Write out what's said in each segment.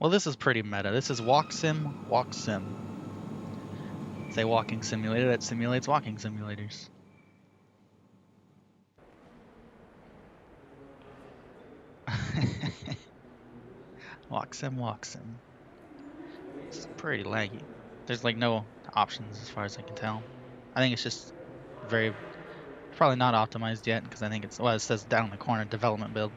Well, this is pretty meta. This is walk sim, walk sim. It's a walking simulator that simulates walking simulators. Walk sim, walk sim. It's pretty laggy. There's like no options as far as I can tell. I think it's just very probably not optimized yet because I think it's well it says down in the corner development build.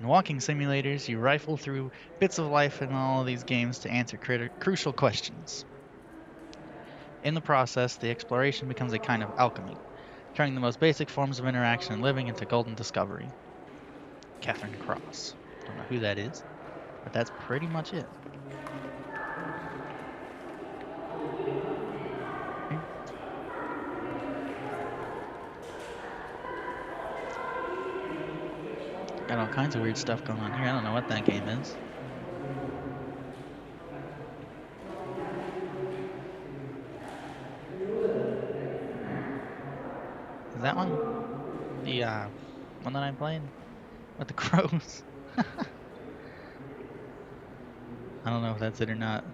In walking simulators, you rifle through bits of life in all of these games to answer crucial questions. In the process, the exploration becomes a kind of alchemy, turning the most basic forms of interaction and living into golden discovery. Catherine Cross. Don't know who that is, but that's pretty much it. Got all kinds of weird stuff going on here. I don't know what that game is. Is that one? The one that I played? With the crows? I don't know if that's it or not.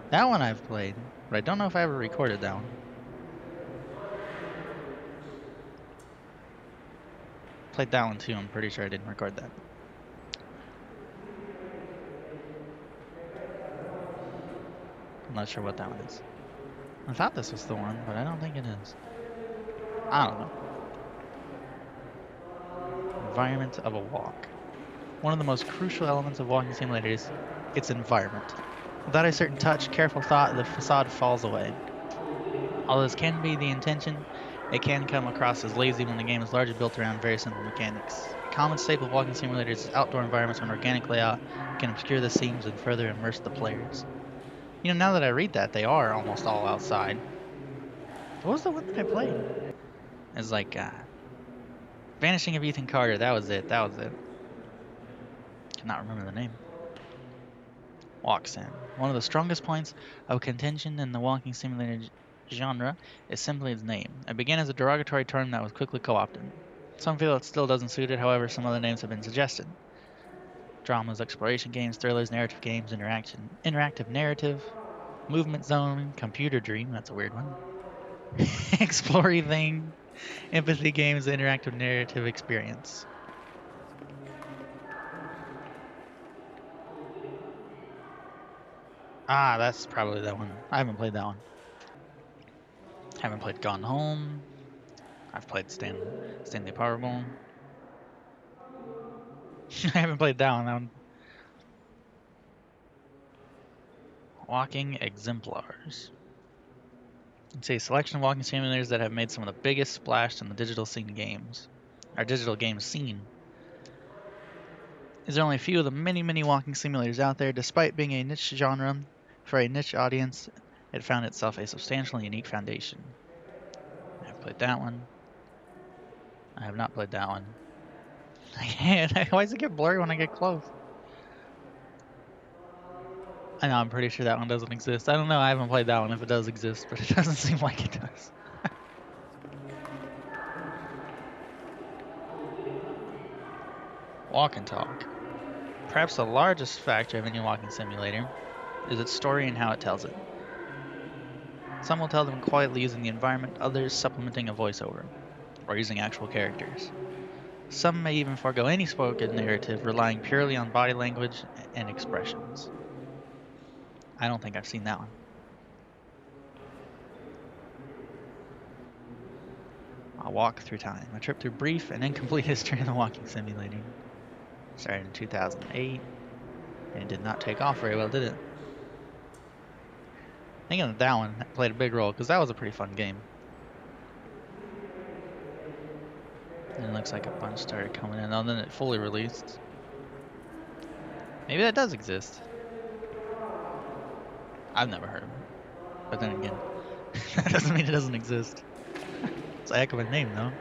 That one I've played, but I don't know if I ever recorded that one. Played that one too, I'm pretty sure I didn't record that. I'm not sure what that one is. I thought this was the one, but I don't think it is. I don't know. Environment of a walk. One of the most crucial elements of walking simulators is its environment. Without a certain touch, careful thought, the facade falls away. Although this can be the intention, it can come across as lazy when the game is largely built around very simple mechanics. A common staple of walking simulators is outdoor environments where an organic layout can obscure the seams and further immerse the players. You know, now that I read that, they are almost all outside. What was the one that I played? It's like, Vanishing of Ethan Carter, that was it, that was it. Cannot remember the name. Walk sim. One of the strongest points of contention in the walking simulator genre is simply its name. It began as a derogatory term that was quickly co-opted. Some feel it still doesn't suit it, however, some other names have been suggested. Dramas, exploration games, thrillers, narrative games, interactive narrative, movement zone, computer dream, that's a weird one. Exploring thing, empathy games, interactive narrative experience. Ah, that's probably that one. I haven't played that one. Haven't played Gone Home. I've played Stanley Parable. I haven't played that one. That one. Walking exemplars. It's a selection of walking simulators that have made some of the biggest splash in the digital game scene. These are only a few of the many, many walking simulators out there. Despite being a niche genre, for a niche audience, it found itself a substantial unique foundation. I've played that one. I have not played that one. I can't. Why does it get blurry when I get close? I know, I'm pretty sure that one doesn't exist. I don't know, I haven't played that one if it does exist, but it doesn't seem like it does. Walk and talk. Perhaps the largest factor of any walking simulator is its story and how it tells it. Some will tell them quietly using the environment, others supplementing a voiceover, or using actual characters. Some may even forego any spoken narrative, relying purely on body language and expressions. I don't think I've seen that one. A walk through time. A trip through brief and incomplete history in the walking simulator. Started in 2008, and it did not take off very well, did it? I think that one played a big role, because that was a pretty fun game. And it looks like a bunch started coming in, and then it fully released. Maybe that does exist. I've never heard of it. But then again, that doesn't mean it doesn't exist. It's a heck of a name, though.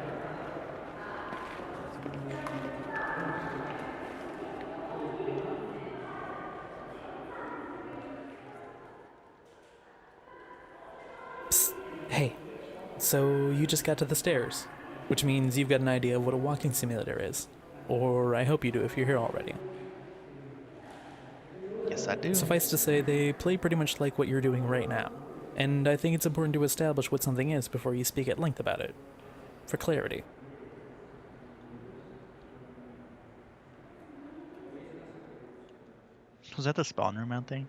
Psst. Hey, so you just got to the stairs, which means you've got an idea of what a walking simulator is. Or I hope you do if you're here already. Yes, I do. Suffice to say, they play pretty much like what you're doing right now. And I think it's important to establish what something is before you speak at length about it. For clarity. Was that the spawn room out there?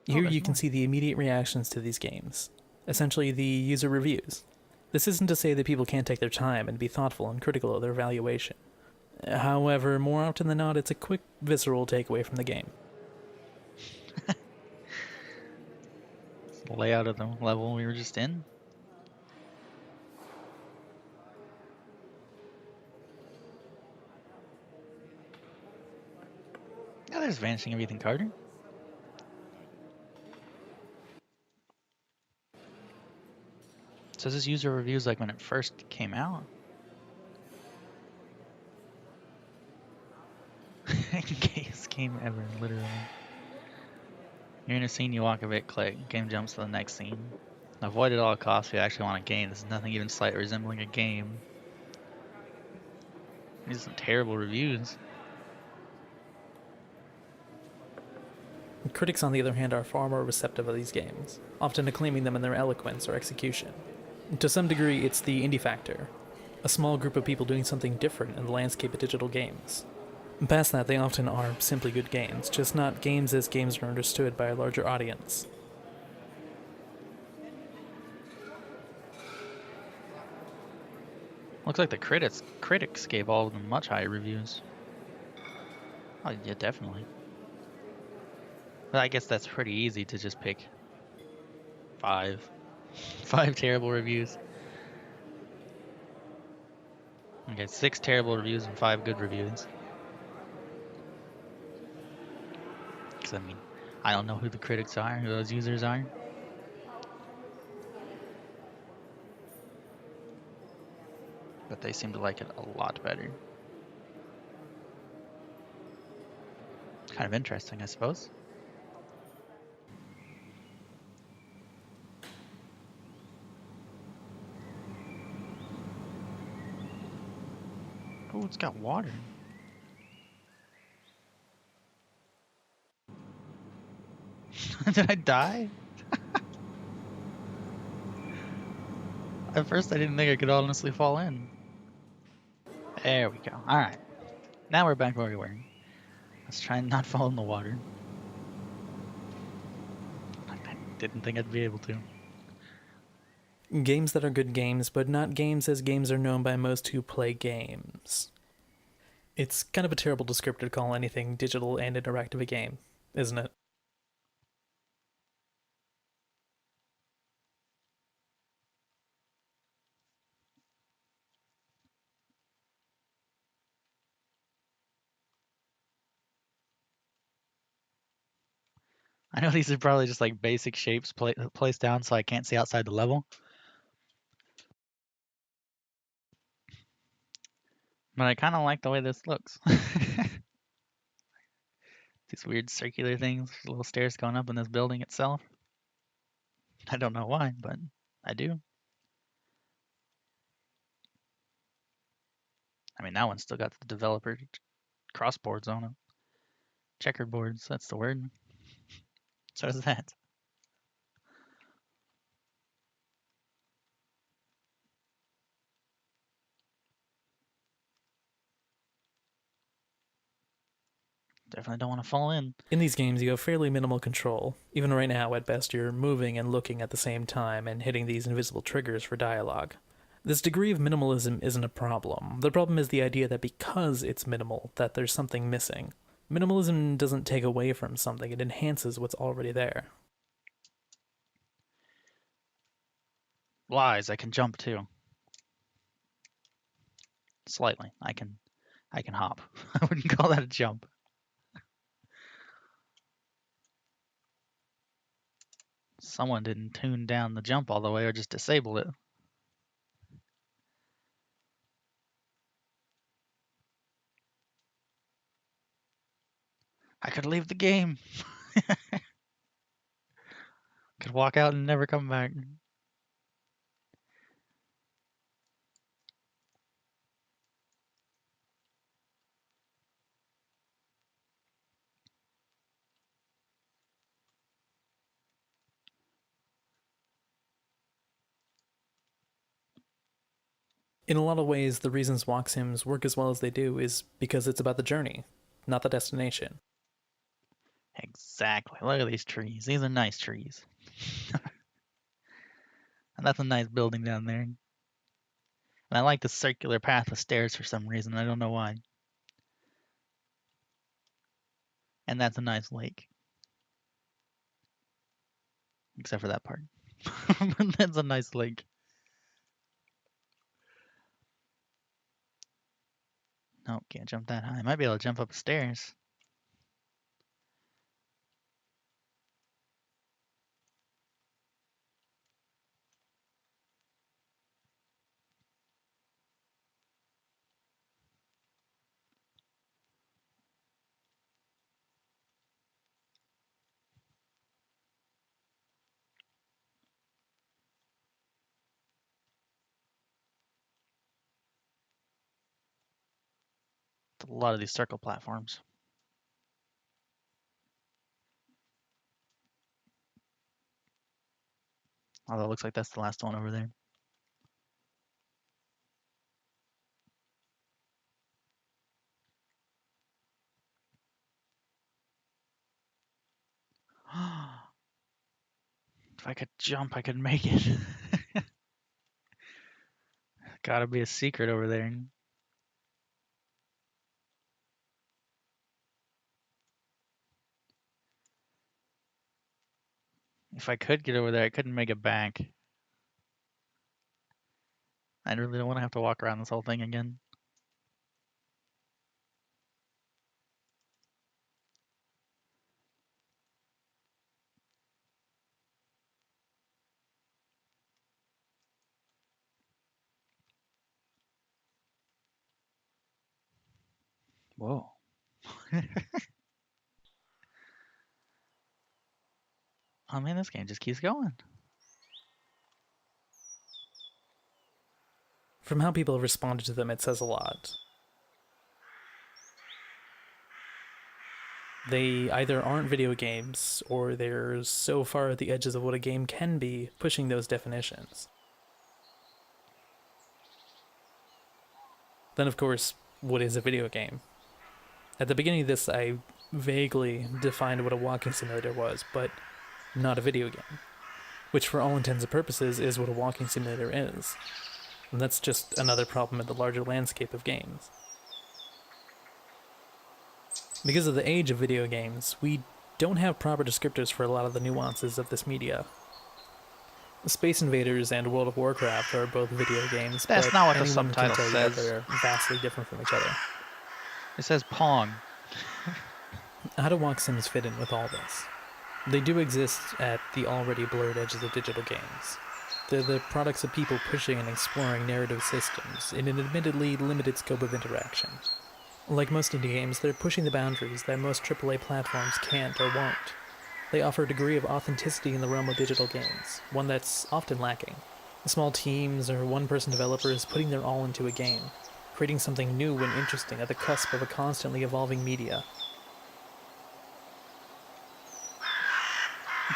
Oh, Here there's you can more. see the immediate reactions to these games. Essentially, the user reviews. This isn't to say that people can't take their time and be thoughtful and critical of their evaluation. However, more often than not, it's a quick, visceral takeaway from the game. It's the layout of the level we were just in. Yeah, there's Vanishing of Ethan Carter. So this user reviews like when it first came out. Gayest game ever, literally. You're in a scene, you walk a bit, click. Game jumps to the next scene. Avoid at all costs if you actually want a game. This is nothing even slightly resembling a game. These are some terrible reviews. Critics, on the other hand, are far more receptive of these games, often acclaiming them in their eloquence or execution. To some degree, it's the indie factor, a small group of people doing something different in the landscape of digital games. Past that, they often are simply good games, just not games as games are understood by a larger audience. Looks like the critics gave all of them much higher reviews. Oh yeah, definitely. But I guess that's pretty easy to just pick five. Five terrible reviews. Okay, 6 terrible reviews and 5 good reviews. Because I mean, I don't know who the critics are, who those users are. But they seem to like it a lot better. Kind of interesting, I suppose. Oh, it's got water. Did I die? At first I didn't think I could honestly fall in. There we go. Alright. Now we're back where we were. Let's try and not fall in the water. I didn't think I'd be able to. Games that are good games, but not games as games are known by most who play games. It's kind of a terrible descriptor to call anything digital and interactive a game, isn't it? I know these are probably just like basic shapes placed down so I can't see outside the level. But I kind of like the way this looks. These weird circular things, little stairs going up in this building itself. I don't know why, but I do. I mean, that one's still got the developer crossboards on it. Checkerboards, that's the word. So is that. Definitely don't want to fall in. In these games, you have fairly minimal control. Even right now, at best, you're moving and looking at the same time and hitting these invisible triggers for dialogue. This degree of minimalism isn't a problem. The problem is the idea that because it's minimal, that there's something missing. Minimalism doesn't take away from something, it enhances what's already there. Lies, I can jump too. Slightly. I can hop. I wouldn't call that a jump. Someone didn't tune down the jump all the way or just disable it. I could leave the game. Could walk out and never come back. In a lot of ways, the reasons walk sims work as well as they do is because it's about the journey, not the destination. Exactly. Look at these trees. These are nice trees. And that's a nice building down there. And I like the circular path of stairs for some reason. I don't know why. And that's a nice lake. Except for that part. That's a nice lake. Nope, can't jump that high. I might be able to jump up the stairs. It's a lot of these circle platforms. Although it looks like that's the last one over there. If I could jump, I could make it. Gotta be a secret over there. If I could get over there, I couldn't make it back. I really don't want to have to walk around this whole thing again. Whoa. Oh man, this game just keeps going. From how people have responded to them, it says a lot. They either aren't video games, or they're so far at the edges of what a game can be, pushing those definitions. Then, of course, what is a video game? At the beginning of this, I vaguely defined what a walking simulator was, but not a video game. Which, for all intents and purposes, is what a walking simulator is. And that's just another problem in the larger landscape of games. Because of the age of video games, we don't have proper descriptors for a lot of the nuances of this media. Space Invaders and World of Warcraft are both video games, That's but not what the anyone can subtitle tell you that says. they're vastly different from each other. It says Pong. How do walk sims fit in with all this? They do exist at the already blurred edges of digital games. They're the products of people pushing and exploring narrative systems in an admittedly limited scope of interaction. Like most indie games, they're pushing the boundaries that most AAA platforms can't or won't. They offer a degree of authenticity in the realm of digital games, one that's often lacking. Small teams or one-person developers putting their all into a game, creating something new and interesting at the cusp of a constantly evolving media.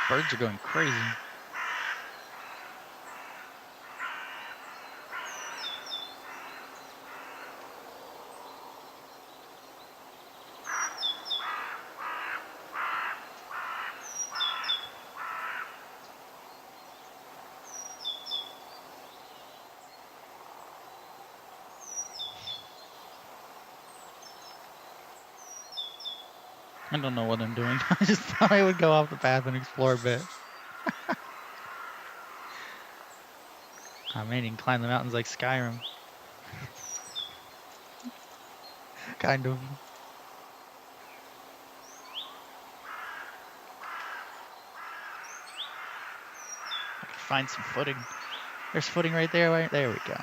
Birds are going crazy. I don't know what I'm doing. I just thought I would go off the path and explore a bit. Oh man, you can climb the mountains like Skyrim. Kind of. I can find some footing. There's footing right there. Right there we go.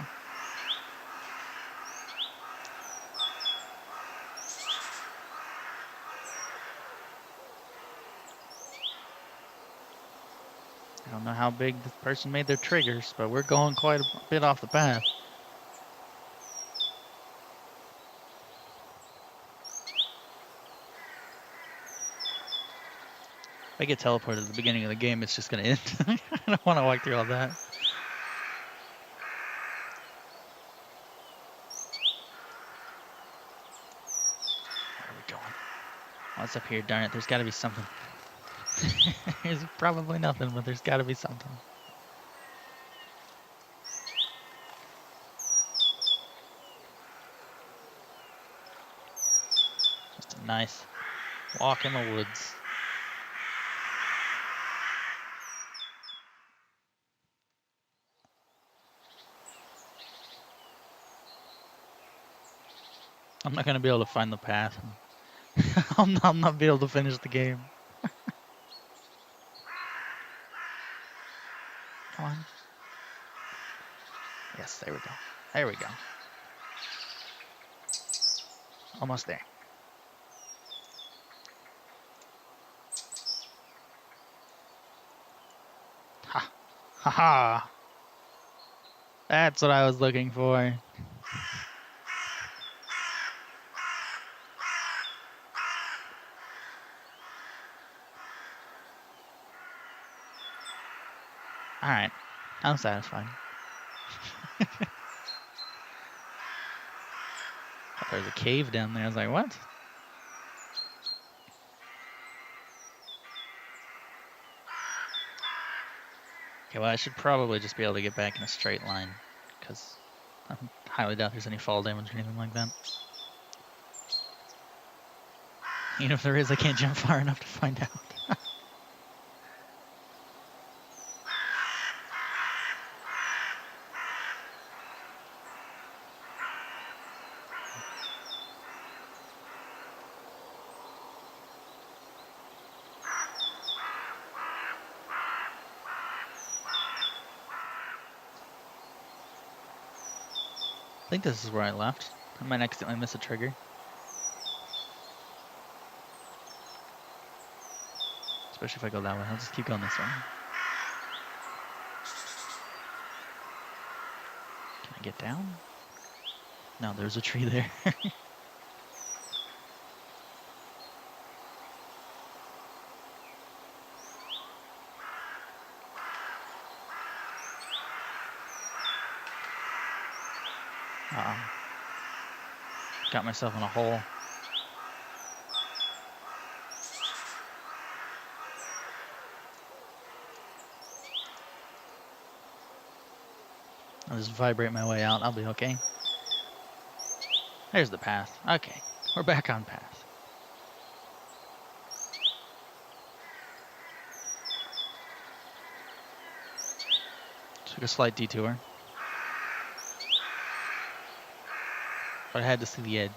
don't know how big this person made their triggers, but we're going quite a bit off the path. If I get teleported at the beginning of the game, it's just gonna end. I don't want to walk through all that. Where are we going? What's up here? Darn it, there's gotta be something. There's probably nothing, but there's gotta be something. Just a nice walk in the woods. I'm not gonna be able to find the path. I'll not be able to finish the game. Come on. Yes, there we go. There we go. Almost there. Ha. Ha ha. That's what I was looking for. Alright. I'm satisfied. There's a cave down there. I was like, what? Okay, well, I should probably just be able to get back in a straight line, because I highly doubt there's any fall damage or anything like that. Even if there is, I can't jump far enough to find out. I think this is where I left. I might accidentally miss a trigger. Especially if I go that way. I'll just keep going this way. Can I get down? No, there's a tree there. Got myself in a hole. I'll just vibrate my way out. I'll be okay. There's the path. Okay, we're back on path. Took a slight detour. But I had to see the edge.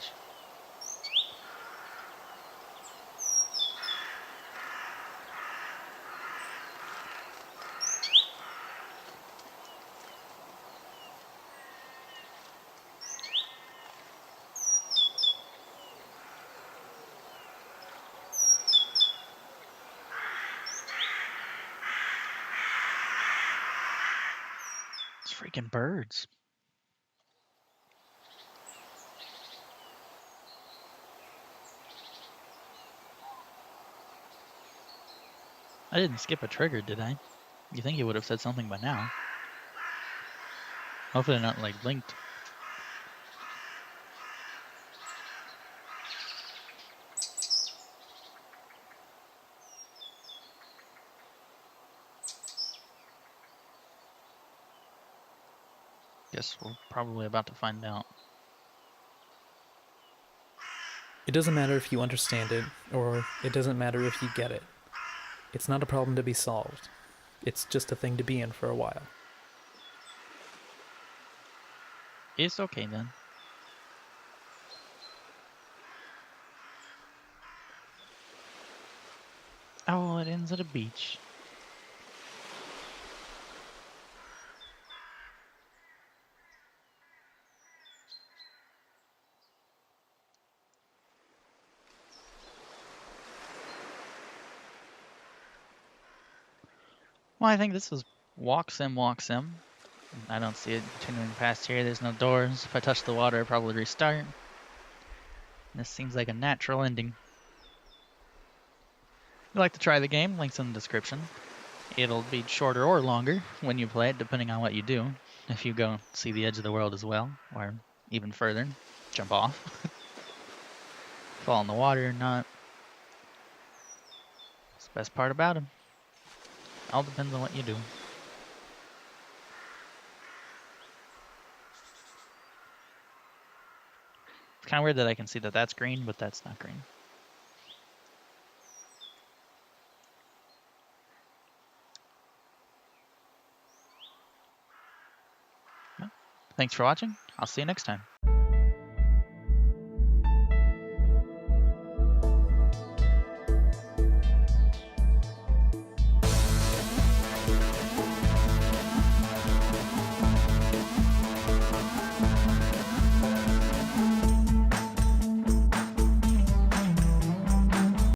It's freaking birds. I didn't skip a trigger, did I? You think it would have said something by now. Hopefully not, like, linked. Guess we're probably about to find out. It doesn't matter if you understand it, or it doesn't matter if you get it. It's not a problem to be solved. It's just a thing to be in for a while. It's okay then. Oh, it ends at a beach. Well, I think this is walk sim, walk sim. I don't see it continuing past here. There's no doors. If I touch the water, I'll probably restart. This seems like a natural ending. If you'd like to try the game, links in the description. It'll be shorter or longer when you play it, depending on what you do. If you go see the edge of the world as well, or even further, jump off, fall in the water or not. It's the best part about them. All depends on what you do. It's kind of weird that I can see that that's green, but that's not green. Well, thanks for watching. I'll see you next time.